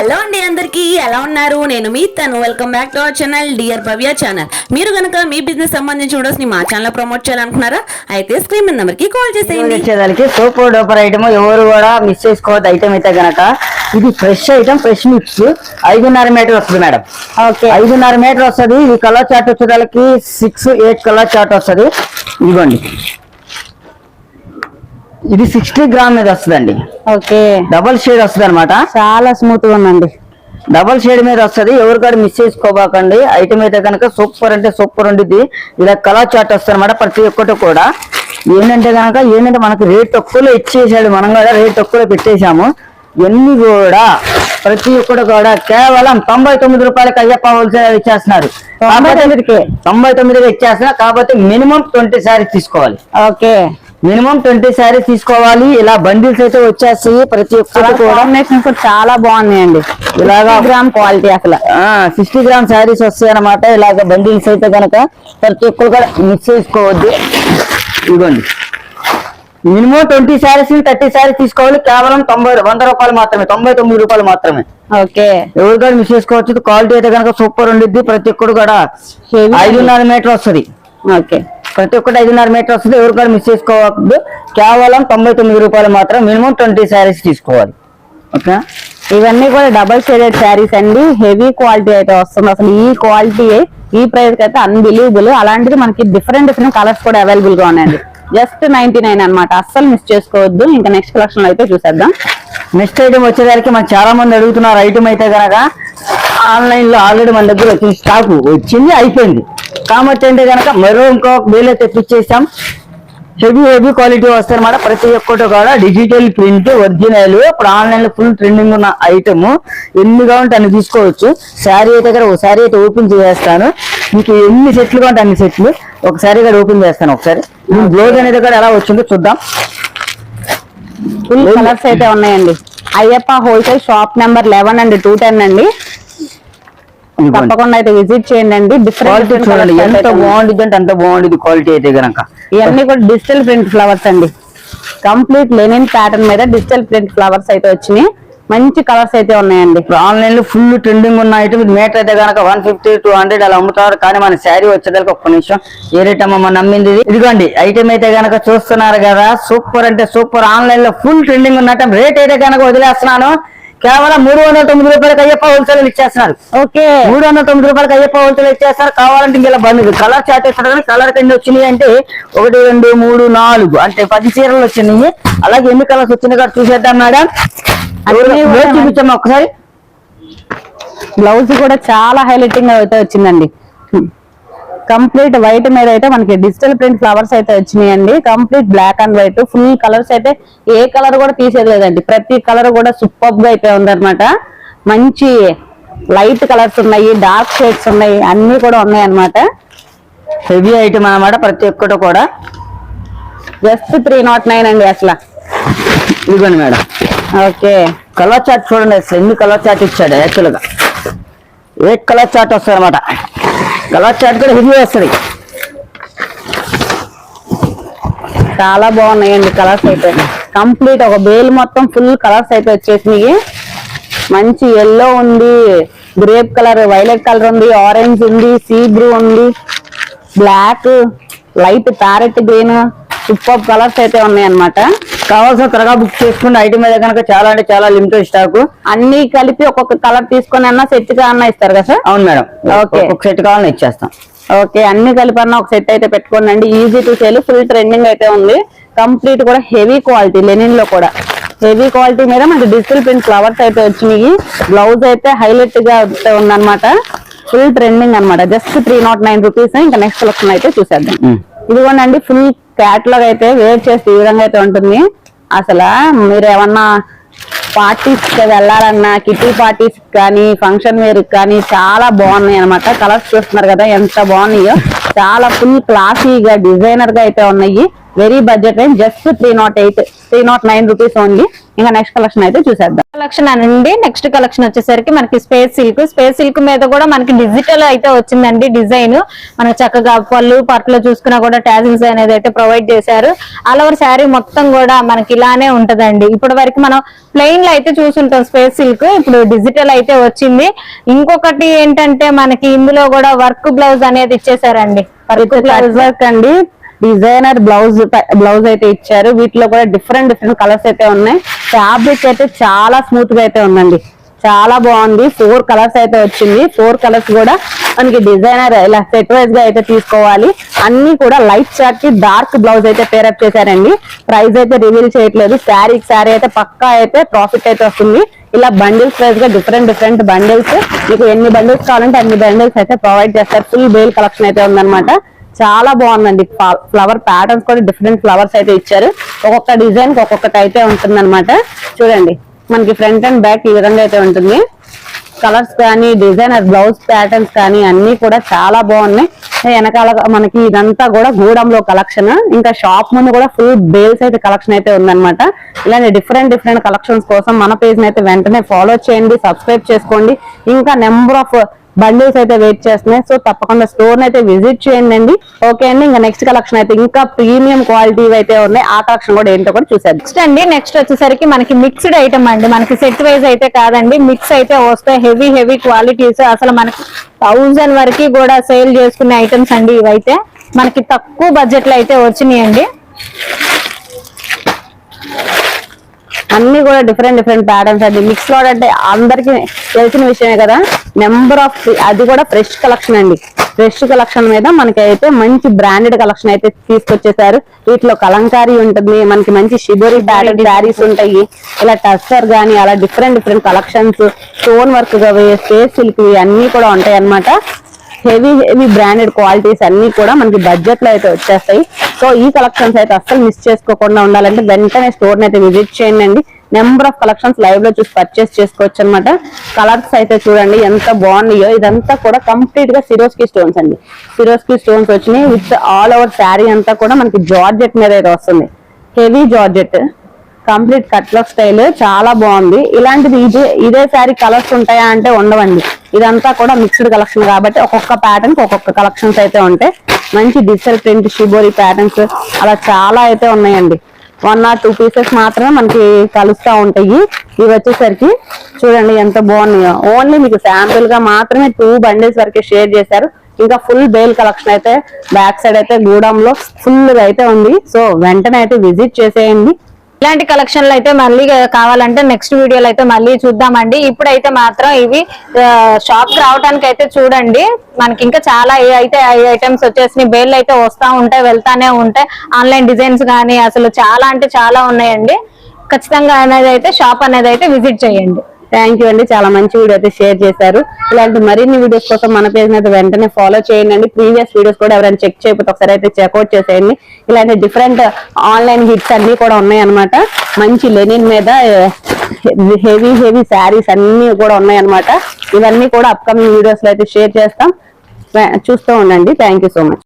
Hello అండి, అందరికీ ఎలా ఉన్నారు? నేను మీ తను. Welcome back to our channel dear Bhavya channel. మీరు కనుక మీ బిజినెస్ సంబంధించి వీడియోస్ ని మా ఛానల్ ప్రమోట్ చేయాలనుకున్నారా? అయితే స్క్రీన్ మీద నెంబర్ కి కాల్ చేసేయండి. వచ్చేదానికి సూపర్ డూపర్ ఐటమ్, ఎవరు కూడా మిస్ చేసుకోవద్దు. ఐటమ్ అయితే గనక ఇది fresh item, fresh mix 5.5 metre వస్తుంది మేడం. ఓకే, 5.5 మీటర్ వస్తుంది. ఇది కలర్ చార్ట్ వచ్చేదానికి 6-8 కలర్ చార్ట్ వస్తుంది. ఇదిగోండి, ఇది 60 గ్రామ్ మీద వస్తుందండి. ఓకే, డబల్ షేడ్ వస్తుంది అనమాట. చాలా స్మూత్ గా ఉందండి. డబల్ షేడ్ మీద వస్తుంది. ఎవరు కూడా మిస్ చేసుకోబాకండి. ఐటమ్ అయితే కనుక సూపర్ అంటే సూపర్ ఉండిద్ది. ఇలా కలర్ చార్ట్ వస్తుంది అనమాట. ప్రతి ఒక్కటి కూడా ఏంటంటే మనకు రేట్ తక్కువలో ఇచ్చేసాడు. మనం కూడా రేట్ తక్కువలో పెట్టేశాము. ఇవన్నీ కూడా ప్రతి ఒక్కటి కూడా కేవలం 99 రూపాయలకి అయ్యప్ప హోల్సేల్ ఇచ్చేస్తున్నారు. 99కి ఇచ్చేస్తున్నారు. కాబట్టి మినిమం 20 శారీస్ తీసుకోవాలి. ఓకే, మినిమం 20 శారీస్ తీసుకోవాలి. ఇలా బండిల్స్ అయితే వచ్చేస్తాయి. ప్రతి ఒక్కటి కూడా చాలా బాగున్నాయండి. ఇలాగా గ్రామ్ క్వాలిటీ అసలు 60 గ్రామ్ శారీస్ వస్తాయి అనమాట. ఇలాగ బండిల్స్ అయితే కనుక ప్రతి ఒక్కరు కూడా మిక్స్ చేసుకోవద్దు. ఇదిగోండి, మినిమం 20 శారీస్ 30 శారీస్ తీసుకోవాలి. కేవలం 100 రూపాయలు మాత్రమే, 99 రూపాయలు మాత్రమే. ఓకే, ఎవరు కూడా మిస్ చేసుకోవచ్చు. క్వాలిటీ అయితే కనుక సూపర్ ఉండిద్ది. ప్రతి ఒక్కరు కూడా 5.5 మీటర్ వస్తుంది. ఓకే, ప్రతి ఒక్కటి 5.5 మీటర్ వస్తుంది. ఎవరు కూడా మిస్ చేసుకోవద్దు. కేవలం 99 రూపాయలు మాత్రం. మినిమం 20 శారీస్ తీసుకోవాలి. ఓకే, ఇవన్నీ కూడా డబల్ షేడెడ్ శారీస్ అండి. హెవీ క్వాలిటీ అయితే వస్తుంది. అసలు ఈ క్వాలిటీ ఈ ప్రైస్ కి అయితే అన్బిలీవబుల్. అలాంటిది మనకి డిఫరెంట్ కలర్స్ కూడా అవైలబుల్ గా ఉన్నాయండి. జస్ట్ 99 అనమాట. అస్సలు మిస్ చేసుకోవద్దు. ఇంకా నెక్స్ట్ కలెక్షన్ అయితే చూసేద్దాం. నెక్స్ట్ ఐటమ్ వచ్చేసరికి మనం చాలా మంది అడుగుతున్నారు. ఐటమ్ అయితే కనుక ఆన్లైన్ లో ఆల్రెడీ మన దగ్గర వచ్చిన స్టాక్ వచ్చింది, అయిపోయింది. కాబట్టి అంటే కనుక మరో ఇంకో వేలే తెప్పించేసాం. హెవీ క్వాలిటీ వస్తాయి అనమాట. ప్రతి ఒక్కటి కూడా డిజిటల్ ప్రింట్ ఒరిజినల్. ఇప్పుడు ఆన్లైన్ లో ఫుల్ ట్రెండింగ్ ఉన్న ఐటమ్. ఎన్ని కావాలంటే అన్ని తీసుకోవచ్చు. శారీ అయితే కదా ఒక శారీ అయితే ఓపెన్ చేస్తాను. మీకు ఎన్ని సెట్లు కావాలంటే అన్ని సెట్లు ఒకసారి కూడా ఓపెన్ చేస్తాను. ఒకసారి బ్లౌజ్ అనేది కూడా ఎలా వచ్చిందో చూద్దాం. ఫుల్ కలర్స్ అయితే ఉన్నాయండి. అయ్యప్ప హోల్సేల్ షాప్ నెంబర్ 11 అండి, 210 అండి. తప్పకుండా అయితే విజిట్ చేయండి. డిఫరెంట్ చూడండి, ఎంత బాగుంటుంది అంటే అంత బాగుంటుంది క్వాలిటీ అయితే కనుక. ఇవన్నీ కూడా డిజిటల్ ప్రింట్ ఫ్లవర్స్ అండి. కంప్లీట్ లెనిన్ ప్యాటర్న్ మీద డిజిటల్ ప్రింట్ ఫ్లవర్స్ అయితే వచ్చినాయి. మంచి కలర్స్ అయితే ఉన్నాయండి. ఇప్పుడు ఆన్లైన్ లో ఫుల్ ట్రెండింగ్ ఉన్న ఐటమ్. మీటర్ అయితే కనుక 150-200 అలా అమ్ముతారు. కానీ మన శారీ వచ్చేదానికి ఒక్క నిమిషం ఏ రేట్ అమ్మ నమ్మింది. ఇదిగోండి, ఐటమ్ అయితే కనుక చూస్తున్నారు కదా. సూపర్ అంటే సూపర్. ఆన్లైన్ లో ఫుల్ ట్రెండింగ్ ఉన్న ఐటమ్. రేట్ అయితే కనుక వదిలేస్తున్నాను. కేవలం 309 రూపాయలకి అయ్యప్ప హోల్సేల్ ఇచ్చేస్తున్నారు. ఓకే, 309 రూపాయలకి అయ్యప్ప హోల్సేల్ ఇచ్చేస్తారు. కావాలంటే ఇలా బండి కలర్ చార్ట్ ఇస్తారు. కానీ కలర్ కింద వచ్చినాయి అంటే 1, 2, 3, 4 అంటే 10 చీరలు వచ్చినాయి. అలాగే ఎన్ని కలర్స్ వచ్చినాయి కూడా చూసేద్దాం మేడం. చూపించాము ఒకసారి. బ్లౌజ్ కూడా చాలా హైలైటింగ్ అయితే వచ్చిందండి. కంప్లీట్ వైట్ మీద అయితే మనకి డిజిటల్ ప్రింట్ ఫ్లవర్స్ అయితే వచ్చినాయండి. Complete black and white full colours అయితే ఏ కలర్ కూడా తీసేయలేదండి. ప్రతి కలర్ కూడా సూపర్ గా అయితే ఉందన్నమాట. మంచి లైట్ కలర్స్ ఉన్నాయి, డార్క్ షేడ్స్ ఉన్నాయి, అన్ని కూడా ఉన్నాయి అన్నమాట. హెవీ ఐటమ్ అన్నమాట. ప్రతి ఒక్కటి కూడా జస్ట్ 309 అండి అసలు. ఇదిగోండి మేడం. ఓకే, కలర్ చార్ట్ చూడండి. అసలు ఎన్ని కలర్ చార్ట్ ఇచ్చాడు. యాక్చువల్ గా 8 కలర్ చార్ట్ వస్తాయి అనమాట. కలర్ చార్ట్ కూడా హెవీ వస్తుంది. చాలా బాగున్నాయండి కలర్స్ అయితే. కంప్లీట్ ఒక బేల్ మొత్తం ఫుల్ కలర్స్ అయితే వచ్చేసినాయి. మంచి ఎల్లో ఉంది, గ్రేప్ కలర్, వైలెట్ కలర్ ఉంది, ఆరెంజ్ ఉంది, సీ బ్లూ ఉంది, black, light parrot green, super colours అయితే ఉన్నాయి అనమాట. కావాల్సిన త్వరగా బుక్ చేసుకున్న ఐటమ్ అయితే కనుక చాలా అంటే చాలా లిమిటెడ్ స్టాక్. అన్ని కలిపి ఒక్కొక్క కలర్ తీసుకొని అన్నా సెట్ గా అన్నా ఇస్తారు కదా సార్? అవును మేడం. ఓకే, ఒక సెట్ కావాలని ఇచ్చేస్తాం. ఓకే, అన్ని కలిపి అన్న ఒక సెట్ అయితే పెట్టుకోండి. Easy to sale, full trending అయితే ఉంది. కంప్లీట్ కూడా హెవీ క్వాలిటీ, లెనిన్ లో కూడా హెవీ క్వాలిటీ మీద మనకి డిజిటల్ ప్రింట్ ఫ్లవర్స్ అయితే వచ్చినాయి. బ్లౌజ్ అయితే హైలైట్ గా ఉందన్నమాట. ఫుల్ ట్రెండింగ్ అనమాట. Just 309 rupees. ఇంకా నెక్స్ట్ కలెక్షన్ అయితే చూసేద్దాం. ఇదిగోండి, ఫుల్ క్యాట్లాగ్ అయితే వేర్ చేస్తే ఈ విధంగా అయితే ఉంటుంది. అసలు మీరు ఏమన్నా పార్టీస్ వెళ్ళాలన్నా, కిటీ పార్టీస్ కానీ, ఫంక్షన్ వేర్ కానీ చాలా బాగున్నాయి అనమాట. కలర్స్ చూస్తున్నారు కదా ఎంత బాగున్నాయో. చాలా ఫుల్ క్లాసీగా డిజైనర్ గా అయితే ఉన్నాయి. Very budget range, just 309 rupees only. ఇంకా నెక్స్ట్ కలెక్షన్ అయితే చూసేద్దాం. కలెక్షన్ అనండి నెక్స్ట్ కలెక్షన్ వచ్చేసరికి మనకి స్పేస్ సిల్క్ మీద కూడా మనకి డిజిటల్ అయితే వచ్చిందండి డిజైన్. మనకి చక్కగా పళ్ళు పట్టులో చూసుకున్నా కూడా టాజిల్స్ అనేది అయితే ప్రొవైడ్ చేశారు. ఆల్ ఓవర్ శారీ మొత్తం కూడా మనకి ఇలానే ఉంటదండి. ఇప్పటి వరకు మనం ప్లెయిన్ లో అయితే చూసుంటాం స్పేస్ సిల్క్, ఇప్పుడు డిజిటల్ అయితే వచ్చింది. ఇంకొకటి ఏంటంటే మనకి ఇందులో కూడా వర్క్ బ్లౌజ్ అనేది ఇచ్చేసారండి. వర్క్ అండి, డిజైనర్ బ్లౌజ్ అయితే ఇచ్చారు. వీటిలో కూడా డిఫరెంట్ కలర్స్ అయితే ఉన్నాయి. ఫ్యాబ్రిక్ అయితే చాలా స్మూత్ గా అయితే ఉందండి, చాలా బాగుంది. 4 కలర్స్ అయితే వచ్చింది. 4 కలర్స్ కూడా మనకి డిజైనర్ ఇలా సెట్ వైజ్ గా అయితే తీసుకోవాలి. అన్ని కూడా లైట్ షార్ట్ కి డార్క్ బ్లౌజ్ అయితే పేరప్ చేశారండి. ప్రైస్ అయితే రివీల్ చేయట్లేదు. శారీ అయితే పక్కా అయితే ప్రాఫిట్ అయితే వస్తుంది. ఇలా బండిల్స్ వైజ్ గా డిఫరెంట్ బండిల్స్, మీకు ఎన్ని బండిల్స్ కావాలంటే అన్ని బండిల్స్ అయితే ప్రొవైడ్ చేస్తారు. ఫుల్ బేల్ కలెక్షన్ అయితే ఉందన్నమాట. చాలా బాగుందండి. ఫ్లవర్ ప్యాటర్న్స్ కూడా డిఫరెంట్ ఫ్లవర్స్ అయితే ఇచ్చారు. ఒక్కొక్క డిజైన్ కి ఒక్కొక్కటి అయితే ఉంటుంది అనమాట. చూడండి మనకి ఫ్రంట్ అండ్ బ్యాక్ ఈ విధంగా అయితే ఉంటుంది. కలర్స్ కానీ డిజైనర్ బ్లౌజ్ ప్యాటర్న్స్ కానీ అన్ని కూడా చాలా బాగున్నాయి. వెనకాల మనకి ఇదంతా కూడా గూడంలో కలెక్షన్. ఇంకా షాప్ ముందు కూడా ఫుల్ బేల్స్ అయితే కలెక్షన్ అయితే ఉందన్నమాట. ఇలాంటి డిఫరెంట్ కలెక్షన్స్ కోసం మన పేజ్ అయితే వెంటనే ఫాలో చేయండి, సబ్స్క్రైబ్ చేసుకోండి. ఇంకా నెంబర్ ఆఫ్ బండిల్స్ అయితే వెయిట్ చేస్తున్నాయి. సో తప్పకుండా స్టోర్ అయితే విజిట్ చేయండి. ఓకే అండి, ఇంకా నెక్స్ట్ కలెక్షన్ అయితే ఇంకా ప్రీమియం క్వాలిటీ అయితే ఉన్నాయి. ఆ కలెక్షన్ కూడా ఏంటో కూడా చూసారు. నెక్స్ట్ వచ్చేసరికి మనకి మిక్స్డ్ ఐటమ్ అండి. మనకి సెట్ వైజ్ అయితే కాదండి, మిక్స్ అయితే వస్తాయి. హెవీ క్వాలిటీస్, అసలు మనకి 1000 వరకు కూడా సేల్ చేసుకునే ఐటమ్స్ అండి. ఇవైతే మనకి తక్కువ బడ్జెట్ లో అయితే వచ్చినాయండి. అన్ని కూడా డిఫరెంట్ ప్యాటర్న్స్ అండి. మిక్స్ లో అంటే అందరికి తెలిసిన విషయమే కదా. నెంబర్ ఆఫ్, అది కూడా ఫ్రెష్ కలెక్షన్ అండి. ఫ్రెష్ కలెక్షన్ మీద మనకి అయితే మంచి బ్రాండెడ్ కలెక్షన్ అయితే తీసుకొచ్చేసారు. వీటిలో కలంకారీ ఉంటుంది, మనకి మంచి షిబోరి ప్యాటర్న్ శారీస్ ఉంటాయి. ఇలా టస్సర్ గానీ అలా different collections, stone work space silk అన్ని కూడా ఉంటాయి అన్నమాట. హెవీ బ్రాండెడ్ క్వాలిటీస్ అన్ని కూడా మనకి బడ్జెట్ లో అయితే వచ్చేస్తాయి. సో ఈ కలెక్షన్స్ అయితే అస్సలు మిస్ చేసుకోకుండా ఉండాలంటే వెంటనే స్టోర్ ని అయితే విజిట్ చేయండి. నెంబర్ ఆఫ్ కలెక్షన్స్ లైవ్ లో చూసి పర్చేస్ చేసుకోవచ్చు అనమాట. కలర్స్ అయితే చూడండి ఎంత బాగున్నాయో. ఇదంతా కూడా కంప్లీట్ గా సిరోస్కి స్టోన్స్ అండి. సిరోస్కి స్టోన్స్ వచ్చినాయి విత్ ఆల్ ఓవర్ శారీ అంతా కూడా మనకి జార్జెట్ మీద అయితే వస్తుంది. హెవీ జార్జెట్, కంప్లీట్ కట్లక్ స్టైల్, చాలా బాగుంది. ఇలాంటిది ఇదే శారీ కలర్స్ ఉంటాయా అంటే ఉండవండి. ఇదంతా కూడా మిక్స్డ్ కలెక్షన్ కాబట్టి ఒక్కొక్క ప్యాటర్న్ ఒక్కొక్క కలెక్షన్స్ అయితే ఉంటాయి. మంచి డిజిటల్ ప్రింట్ షిబోరి ప్యాటర్న్స్ అలా చాలా అయితే ఉన్నాయండి. 1 or 2 పీసెస్ మాత్రమే మనకి కలుస్తా ఉంటాయి. ఇవి వచ్చేసరికి చూడండి ఎంత బాగున్నాయో. ఓన్లీ మీకు శాంపుల్ గా మాత్రమే 2 బండిల్స్ వరకు షేర్ చేశారు. ఇంకా ఫుల్ బేల్ కలెక్షన్ అయితే బ్యాక్ సైడ్ అయితే గూడంలో ఫుల్ గా అయితే ఉంది. సో వెంటనే అయితే విజిట్ చేసేయండి. ఇలాంటి కలెక్షన్లు అయితే మళ్ళీ కావాలంటే నెక్స్ట్ వీడియోలో అయితే మళ్ళీ చూద్దామండి. ఇప్పుడైతే మాత్రం ఇవి షాప్ రావడానికి అయితే చూడండి. మనకి ఇంకా చాలా అయితే ఐటమ్స్ వచ్చేసి బేల్ అయితే వస్తా ఉంటాయి, వెళ్తానే ఉంటాయి. ఆన్లైన్ డిజైన్స్ కానీ అసలు చాలా అంటే చాలా ఉన్నాయండి. ఖచ్చితంగా అనేది అయితే షాప్ అనేది అయితే విజిట్ చేయండి. థ్యాంక్ యూ అండి, చాలా మంచి వీడియో అయితే షేర్ చేశారు. ఇలాంటి మరిన్ని వీడియోస్ కోసం మన పేజ్ అయితే వెంటనే ఫాలో చేయండి. ప్రీవియస్ వీడియోస్ కూడా ఎవరైనా చెక్ చేయకపోతే ఒకసారి అయితే చెక్అౌట్ చేసేయండి. ఇలాంటి డిఫరెంట్ ఆన్లైన్ హిట్స్ అన్ని కూడా ఉన్నాయి అన్నమాట. మంచి లెనిన్ మీద హెవీ శారీస్ అన్ని కూడా ఉన్నాయి అన్నమాట. ఇవన్నీ కూడా అప్కమింగ్ వీడియోస్ లో అయితే షేర్ చేస్తాం. చూస్తూ ఉండండి. Thank you so much.